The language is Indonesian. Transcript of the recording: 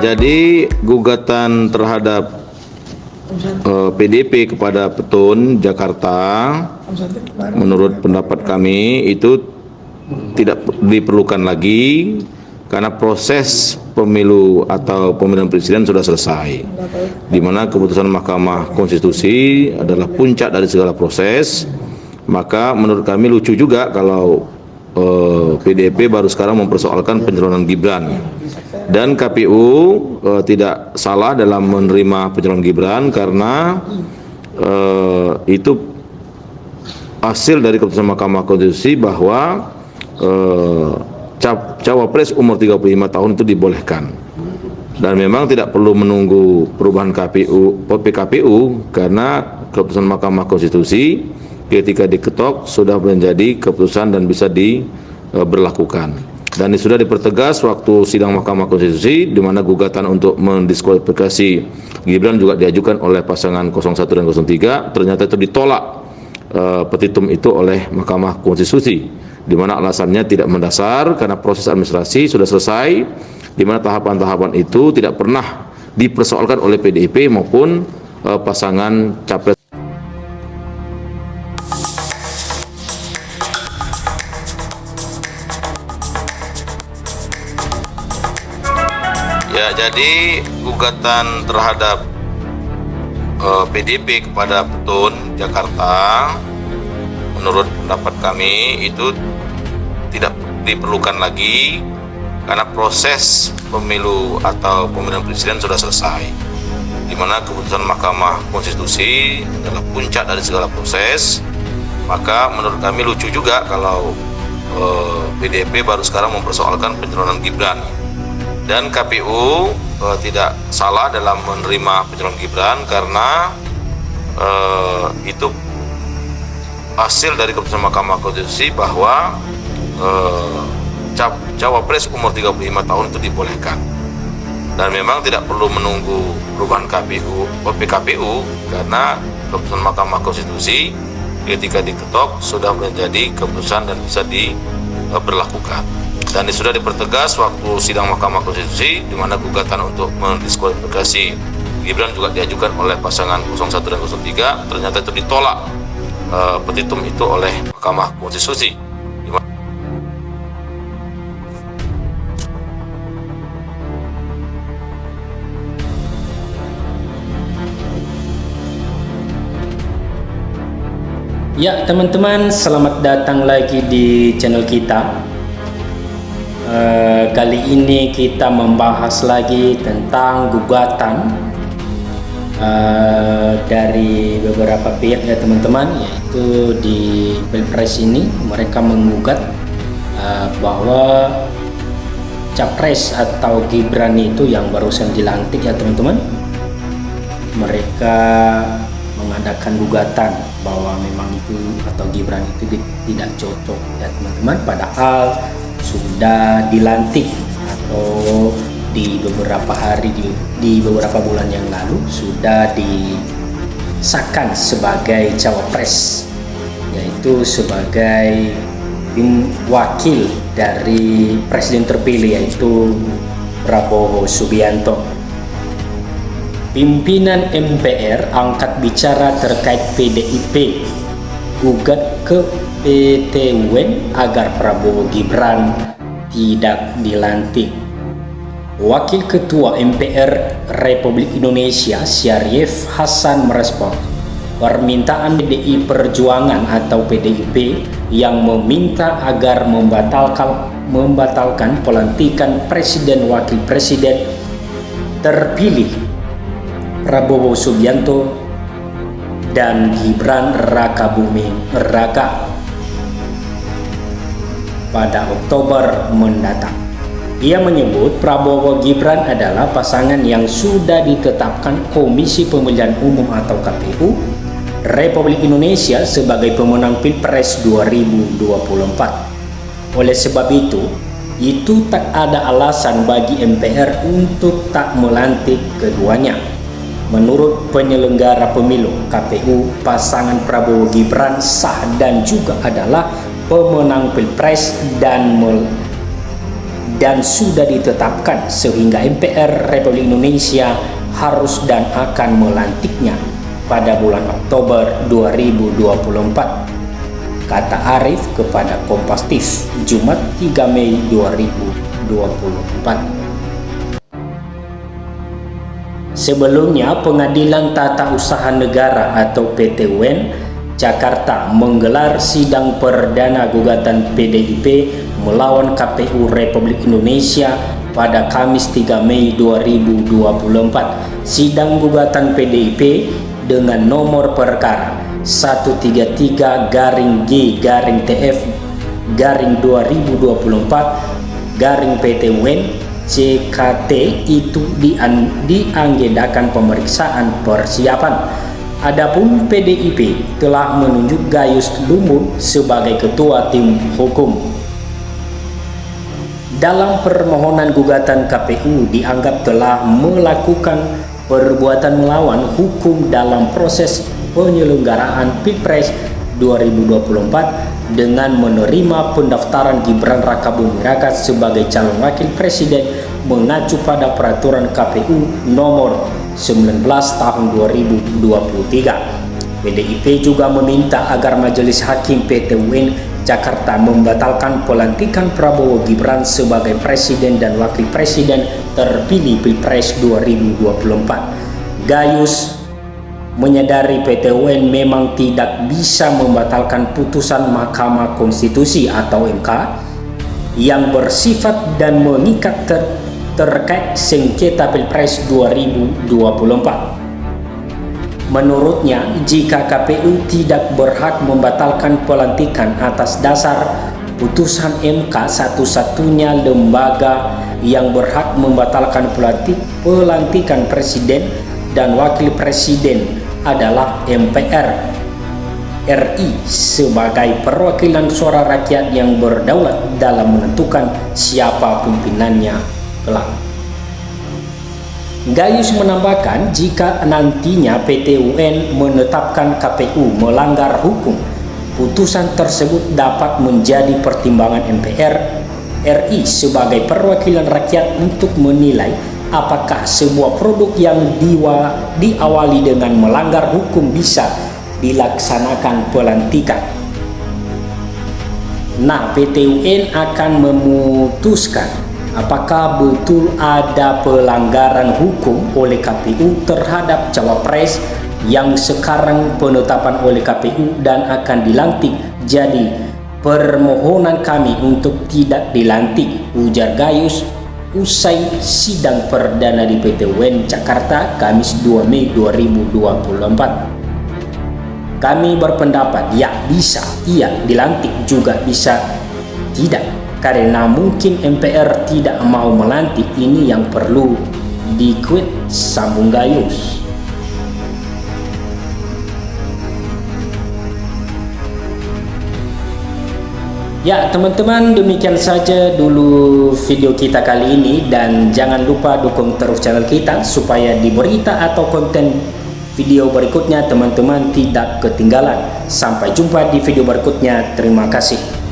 Jadi gugatan terhadap PDIP kepada Petun Jakarta, menurut pendapat kami itu tidak diperlukan lagi karena proses pemilu atau pemilihan presiden sudah selesai, di mana keputusan Mahkamah Konstitusi adalah puncak dari segala proses. Maka menurut kami lucu juga kalau PDIP baru sekarang mempersoalkan pencalonan Gibran, dan KPU tidak salah dalam menerima pencalonan Gibran karena itu hasil dari keputusan Mahkamah Konstitusi bahwa cawapres umur 35 tahun itu dibolehkan, dan memang tidak perlu menunggu perubahan PKPU karena keputusan Mahkamah Konstitusi ketika diketok sudah menjadi keputusan dan bisa diberlakukan. Dan ini sudah dipertegas waktu sidang Mahkamah Konstitusi, di mana gugatan untuk mendiskualifikasi Gibran juga diajukan oleh pasangan 01 dan 03, ternyata itu ditolak petitum itu oleh Mahkamah Konstitusi, di mana alasannya tidak mendasar karena proses administrasi sudah selesai, di mana tahapan-tahapan itu tidak pernah dipersoalkan oleh PDIP maupun pasangan capres. Ya, jadi gugatan terhadap PDIP kepada Petun Jakarta, menurut pendapat kami itu tidak diperlukan lagi karena proses pemilu atau pemilihan presiden sudah selesai, di mana keputusan Mahkamah Konstitusi adalah puncak dari segala proses. Maka menurut kami lucu juga kalau PDIP baru sekarang mempersoalkan pencalonan Gibran, dan KPU tidak salah dalam menerima pencalonan Gibran karena itu hasil dari keputusan Mahkamah Konstitusi bahwa cawapres umur 35 tahun itu dibolehkan, dan memang tidak perlu menunggu perubahan PKPU karena keputusan Mahkamah Konstitusi ketika diketok sudah menjadi keputusan dan bisa diberlakukan. Dan ini sudah dipertegas waktu sidang Mahkamah Konstitusi, di mana gugatan untuk mendiskualifikasi Gibran juga diajukan oleh pasangan 01 dan 03, ternyata itu ditolak petitum itu oleh Mahkamah Konstitusi. Ya teman-teman, selamat datang lagi di channel kita. Kali ini kita membahas lagi tentang gugatan dari beberapa pihak ya teman-teman, yaitu di Pilpres ini mereka menggugat bahwa capres atau Gibran itu yang barusan dilantik ya teman-teman, mereka mengadakan gugatan bahwa memang itu atau Gibran itu tidak cocok ya teman-teman, padahal sudah dilantik atau di beberapa hari di beberapa bulan yang lalu sudah disahkan sebagai cawapres, yaitu sebagai wakil dari presiden terpilih yaitu Prabowo Subianto. Pimpinan MPR angkat bicara terkait PDIP gugat ke PT UN agar Prabowo Gibran tidak dilantik. Wakil Ketua MPR Republik Indonesia Syarif Hasan merespon permintaan PDI Perjuangan atau PDIP yang meminta agar membatalkan pelantikan Presiden Wakil Presiden terpilih Prabowo Subianto dan Gibran Rakabuming Raka pada Oktober mendatang. Ia menyebut Prabowo Gibran adalah pasangan yang sudah ditetapkan Komisi Pemilihan Umum atau KPU Republik Indonesia sebagai pemenang Pilpres 2024. Oleh sebab itu tak ada alasan bagi MPR untuk tak melantik keduanya. Menurut penyelenggara pemilu KPU, pasangan Prabowo Gibran sah dan juga adalah pemenang Pilpres dan sudah ditetapkan sehingga MPR Republik Indonesia harus dan akan melantiknya pada bulan Oktober 2024, kata Arief kepada Kompas TV Jumat 3 Mei 2024. Sebelumnya, Pengadilan Tata Usaha Negara atau PT-UN Jakarta menggelar sidang perdana gugatan PDIP melawan KPU Republik Indonesia pada Kamis 3 Mei 2024. Sidang gugatan PDIP dengan nomor perkara 133-GG-TF-2024-PT-UN CKT itu dianggedakan pemeriksaan persiapan. Adapun PDIP telah menunjuk Gayus Lumbun sebagai ketua tim hukum. Dalam permohonan gugatan, KPU dianggap telah melakukan perbuatan melawan hukum dalam proses penyelenggaraan Pilpres 2024 dengan menerima pendaftaran Gibran Rakabuming Raka sebagai calon wakil presiden mengacu pada peraturan KPU nomor 19 tahun 2023. PDIP juga meminta agar Majelis Hakim PT-UN Jakarta membatalkan pelantikan Prabowo Gibran sebagai presiden dan wakil presiden terpilih Pilpres 2024. Gayus menyadari PT-UN memang tidak bisa membatalkan putusan Mahkamah Konstitusi atau MK yang bersifat dan mengikat terkait sengketa Pilpres 2024. Menurutnya, jika KPU tidak berhak membatalkan pelantikan atas dasar putusan MK, satu-satunya lembaga yang berhak membatalkan pelantikan presiden dan wakil presiden adalah MPR RI sebagai perwakilan suara rakyat yang berdaulat dalam menentukan siapa pimpinannya kelak. Gayus menambahkan, jika nantinya PT-UN menetapkan KPU melanggar hukum, putusan tersebut dapat menjadi pertimbangan MPR RI sebagai perwakilan rakyat untuk menilai apakah sebuah produk yang diawali dengan melanggar hukum bisa dilaksanakan pelantikan. Nah, PT-UN akan memutuskan apakah betul ada pelanggaran hukum oleh KPU terhadap cawapres yang sekarang penetapan oleh KPU dan akan dilantik. Jadi, permohonan kami untuk tidak dilantik, ujar Gayus usai sidang perdana di PT-UN Jakarta Kamis 2 Mei 2024. Kami berpendapat ya bisa, iya dilantik, juga bisa tidak, karena mungkin MPR tidak mau melantik, ini yang perlu dikuit, sambung Gayus. Ya teman-teman, demikian saja dulu video kita kali ini, dan jangan lupa dukung terus channel kita supaya di berita atau konten video berikutnya teman-teman tidak ketinggalan. Sampai jumpa di video berikutnya, terima kasih.